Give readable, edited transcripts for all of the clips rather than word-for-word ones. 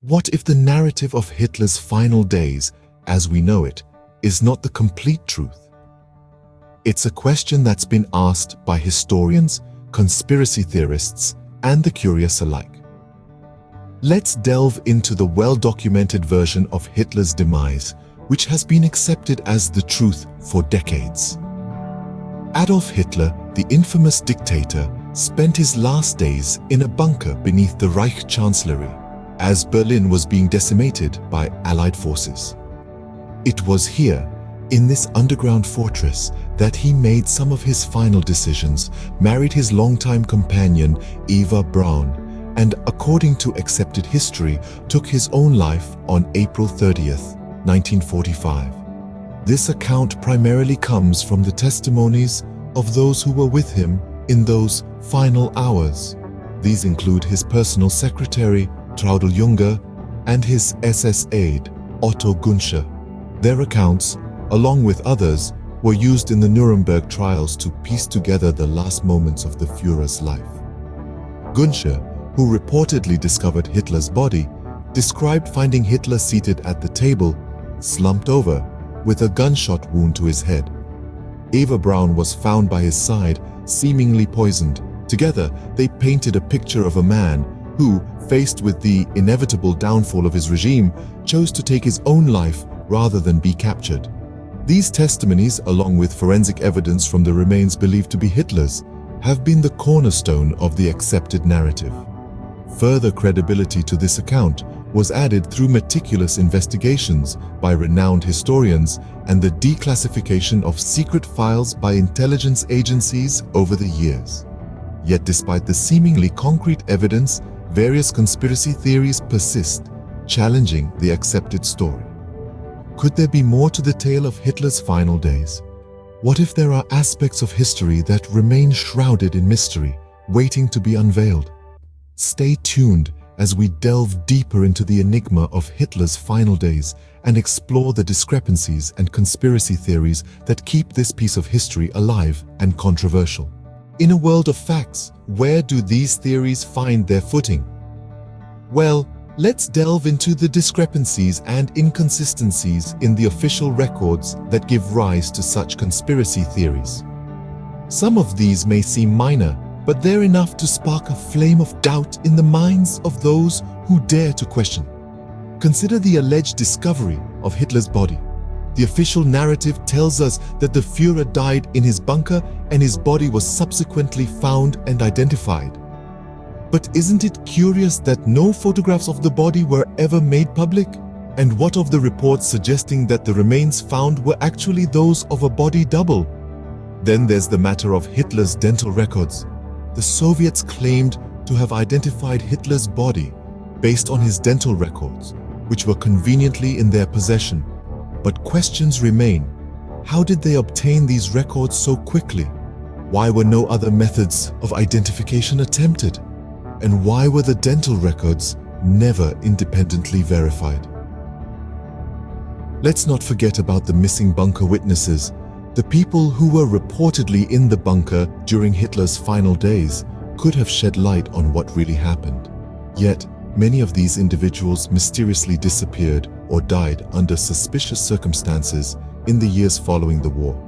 What if the narrative of Hitler's final days, as we know it, is not the complete truth? It's a question that's been asked by historians, conspiracy theorists, and the curious alike. Let's delve into the well-documented version of Hitler's demise, which has been accepted as the truth for decades. Adolf Hitler, the infamous dictator, spent his last days in a bunker beneath the Reich Chancellery, as Berlin was being decimated by Allied forces. It was here, in this underground fortress, that he made some of his final decisions, married his longtime companion, Eva Braun, and, according to accepted history, took his own life on April 30th, 1945. This account primarily comes from the testimonies of those who were with him in those final hours. These include his personal secretary, Traudl Junge, and his SS aide, Otto Gunsche. Their accounts, along with others, were used in the Nuremberg trials to piece together the last moments of the Führer's life. Gunsche, who reportedly discovered Hitler's body, described finding Hitler seated at the table, slumped over, with a gunshot wound to his head. Eva Braun was found by his side, seemingly poisoned. Together, they painted a picture of a man who, faced with the inevitable downfall of his regime, chose to take his own life rather than be captured. These testimonies, along with forensic evidence from the remains believed to be Hitler's, have been the cornerstone of the accepted narrative. Further credibility to this account was added through meticulous investigations by renowned historians and the declassification of secret files by intelligence agencies over the years. Yet despite the seemingly concrete evidence, various conspiracy theories persist, challenging the accepted story. Could there be more to the tale of Hitler's final days? What if there are aspects of history that remain shrouded in mystery, waiting to be unveiled? Stay tuned as we delve deeper into the enigma of Hitler's final days and explore the discrepancies and conspiracy theories that keep this piece of history alive and controversial. In a world of facts, where do these theories find their footing? Well, let's delve into the discrepancies and inconsistencies in the official records that give rise to such conspiracy theories. Some of these may seem minor, but they're enough to spark a flame of doubt in the minds of those who dare to question. Consider the alleged discovery of Hitler's body. The official narrative tells us that the Führer died in his bunker and his body was subsequently found and identified. But isn't it curious that no photographs of the body were ever made public? And what of the reports suggesting that the remains found were actually those of a body double? Then there's the matter of Hitler's dental records. The Soviets claimed to have identified Hitler's body based on his dental records, which were conveniently in their possession. But questions remain. How did they obtain these records so quickly? Why were no other methods of identification attempted? And why were the dental records never independently verified? Let's not forget about the missing bunker witnesses. The people who were reportedly in the bunker during Hitler's final days could have shed light on what really happened. Yet, many of these individuals mysteriously disappeared or died under suspicious circumstances in the years following the war.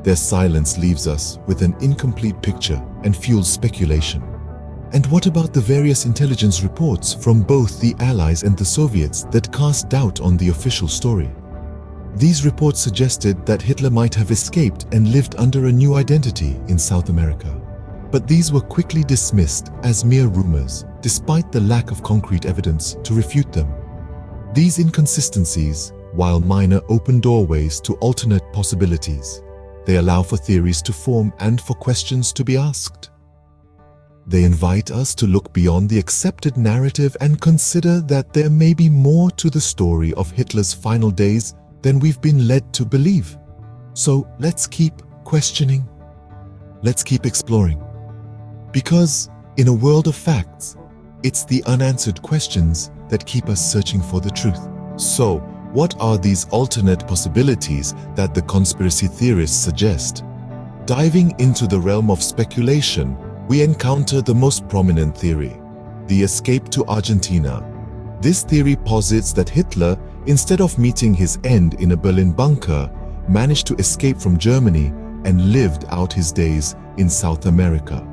Their silence leaves us with an incomplete picture and fuels speculation. And what about the various intelligence reports from both the Allies and the Soviets that cast doubt on the official story? These reports suggested that Hitler might have escaped and lived under a new identity in South America. But these were quickly dismissed as mere rumors, despite the lack of concrete evidence to refute them. These inconsistencies, while minor, open doorways to alternate possibilities. They allow for theories to form and for questions to be asked. They invite us to look beyond the accepted narrative and consider that there may be more to the story of Hitler's final days than we've been led to believe. So let's keep questioning. Let's keep exploring. Because in a world of facts, it's the unanswered questions that keep us searching for the truth. So, what are these alternate possibilities that the conspiracy theorists suggest? Diving into the realm of speculation, we encounter the most prominent theory, the escape to Argentina. This theory posits that Hitler, instead of meeting his end in a Berlin bunker, managed to escape from Germany and lived out his days in South America.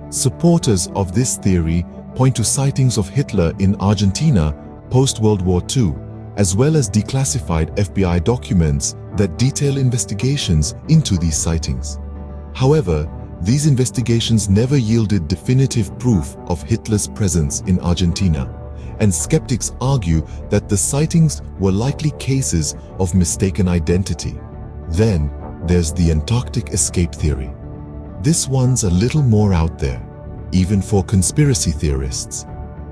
Supporters of this theory point to sightings of Hitler in Argentina post-World War II, as well as declassified FBI documents that detail investigations into these sightings. However, these investigations never yielded definitive proof of Hitler's presence in Argentina, and skeptics argue that the sightings were likely cases of mistaken identity. Then, there's the Antarctic escape theory. This one's a little more out there, even for conspiracy theorists.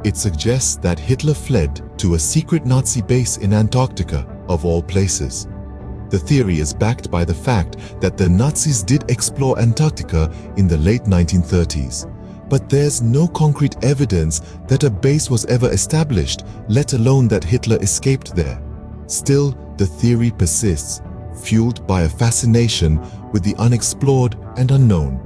It suggests that Hitler fled to a secret Nazi base in Antarctica, of all places. The theory is backed by the fact that the Nazis did explore Antarctica in the late 1930s, but there's no concrete evidence that a base was ever established, let alone that Hitler escaped there. Still, the theory persists, fueled by a fascination with the unexplored and unknown.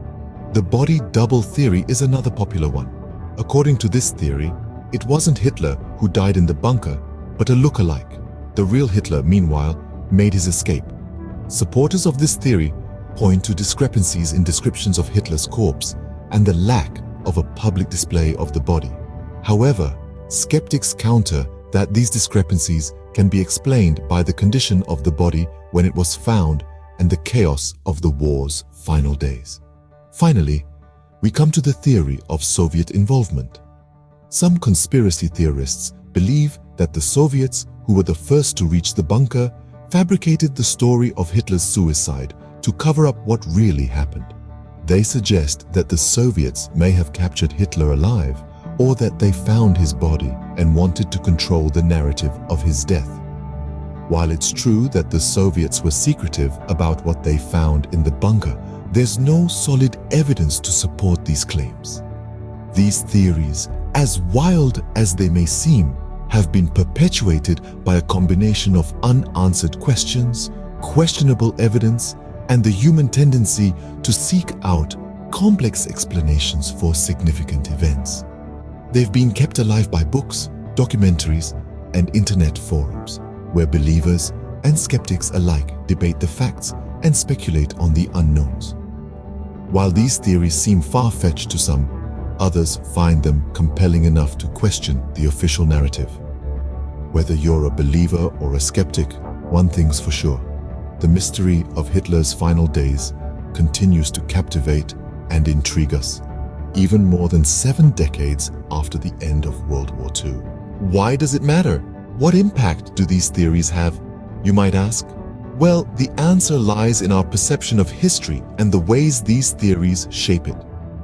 The body double theory is another popular one. According to this theory, it wasn't Hitler who died in the bunker, but a look-alike. The real Hitler, meanwhile, made his escape. Supporters of this theory point to discrepancies in descriptions of Hitler's corpse and the lack of a public display of the body. However, skeptics counter that these discrepancies can be explained by the condition of the body when it was found and the chaos of the war's final days. Finally, we come to the theory of Soviet involvement. Some conspiracy theorists believe that the Soviets, who were the first to reach the bunker, fabricated the story of Hitler's suicide to cover up what really happened. They suggest that the Soviets may have captured Hitler alive, or that they found his body and wanted to control the narrative of his death. While it's true that the Soviets were secretive about what they found in the bunker, there's no solid evidence to support these claims. These theories, as wild as they may seem, have been perpetuated by a combination of unanswered questions, questionable evidence, and the human tendency to seek out complex explanations for significant events. They've been kept alive by books, documentaries, and internet forums, where believers and skeptics alike debate the facts and speculate on the unknowns. While these theories seem far-fetched to some, others find them compelling enough to question the official narrative. Whether you're a believer or a skeptic, one thing's for sure: the mystery of Hitler's final days continues to captivate and intrigue us, even more than 7 decades after the end of World War II. Why does it matter? What impact do these theories have, you might ask? Well, the answer lies in our perception of history and the ways these theories shape it.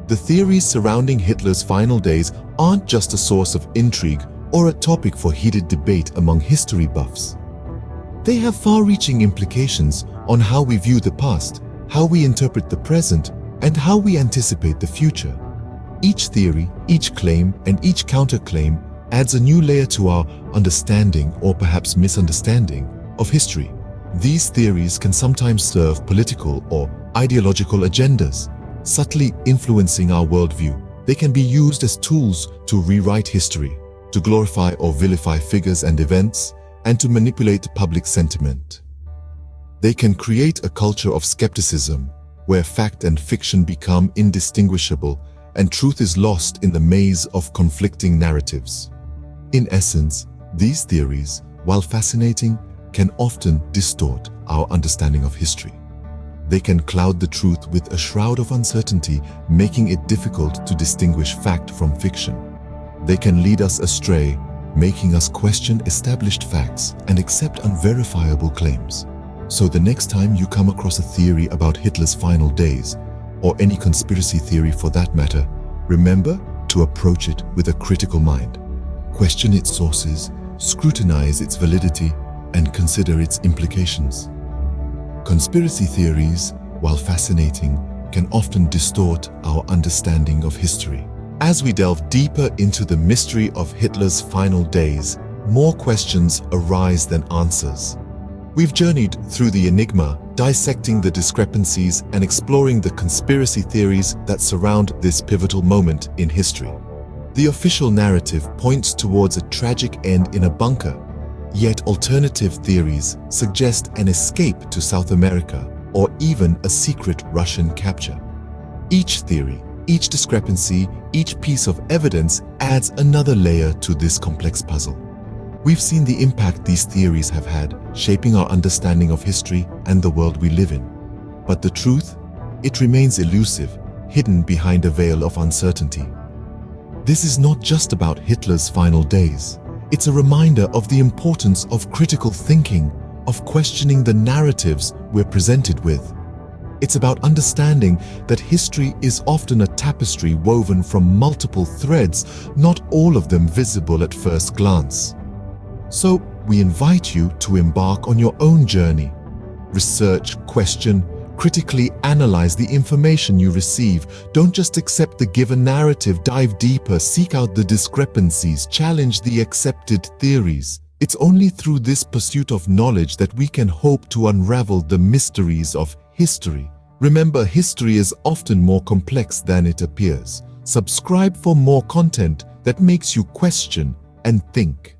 The theories surrounding Hitler's final days aren't just a source of intrigue or a topic for heated debate among history buffs. They have far-reaching implications on how we view the past, how we interpret the present, and how we anticipate the future. Each theory, each claim, and each counterclaim adds a new layer to our understanding, or perhaps misunderstanding, of history. These theories can sometimes serve political or ideological agendas, subtly influencing our worldview. They can be used as tools to rewrite history, to glorify or vilify figures and events, and to manipulate public sentiment. They can create a culture of skepticism, where fact and fiction become indistinguishable and truth is lost in the maze of conflicting narratives. In essence, these theories, while fascinating, can often distort our understanding of history. They can cloud the truth with a shroud of uncertainty, making it difficult to distinguish fact from fiction. They can lead us astray, making us question established facts and accept unverifiable claims. So the next time you come across a theory about Hitler's final days, or any conspiracy theory for that matter, remember to approach it with a critical mind. Question its sources, scrutinize its validity, and consider its implications. Conspiracy theories, while fascinating, can often distort our understanding of history. As we delve deeper into the mystery of Hitler's final days, more questions arise than answers. We've journeyed through the Enigma, dissecting the discrepancies and exploring the conspiracy theories that surround this pivotal moment in history. The official narrative points towards a tragic end in a bunker, yet alternative theories suggest an escape to South America or even a secret Russian capture. Each theory, each discrepancy, each piece of evidence adds another layer to this complex puzzle. We've seen the impact these theories have had, shaping our understanding of history and the world we live in. But the truth? It remains elusive, hidden behind a veil of uncertainty. This is not just about Hitler's final days. It's a reminder of the importance of critical thinking, of questioning the narratives we're presented with. It's about understanding that history is often a tapestry woven from multiple threads, not all of them visible at first glance. So, we invite you to embark on your own journey. Research, question, critically analyze the information you receive. Don't just accept the given narrative, dive deeper, seek out the discrepancies, challenge the accepted theories. It's only through this pursuit of knowledge that we can hope to unravel the mysteries of history. Remember, history is often more complex than it appears. Subscribe for more content that makes you question and think.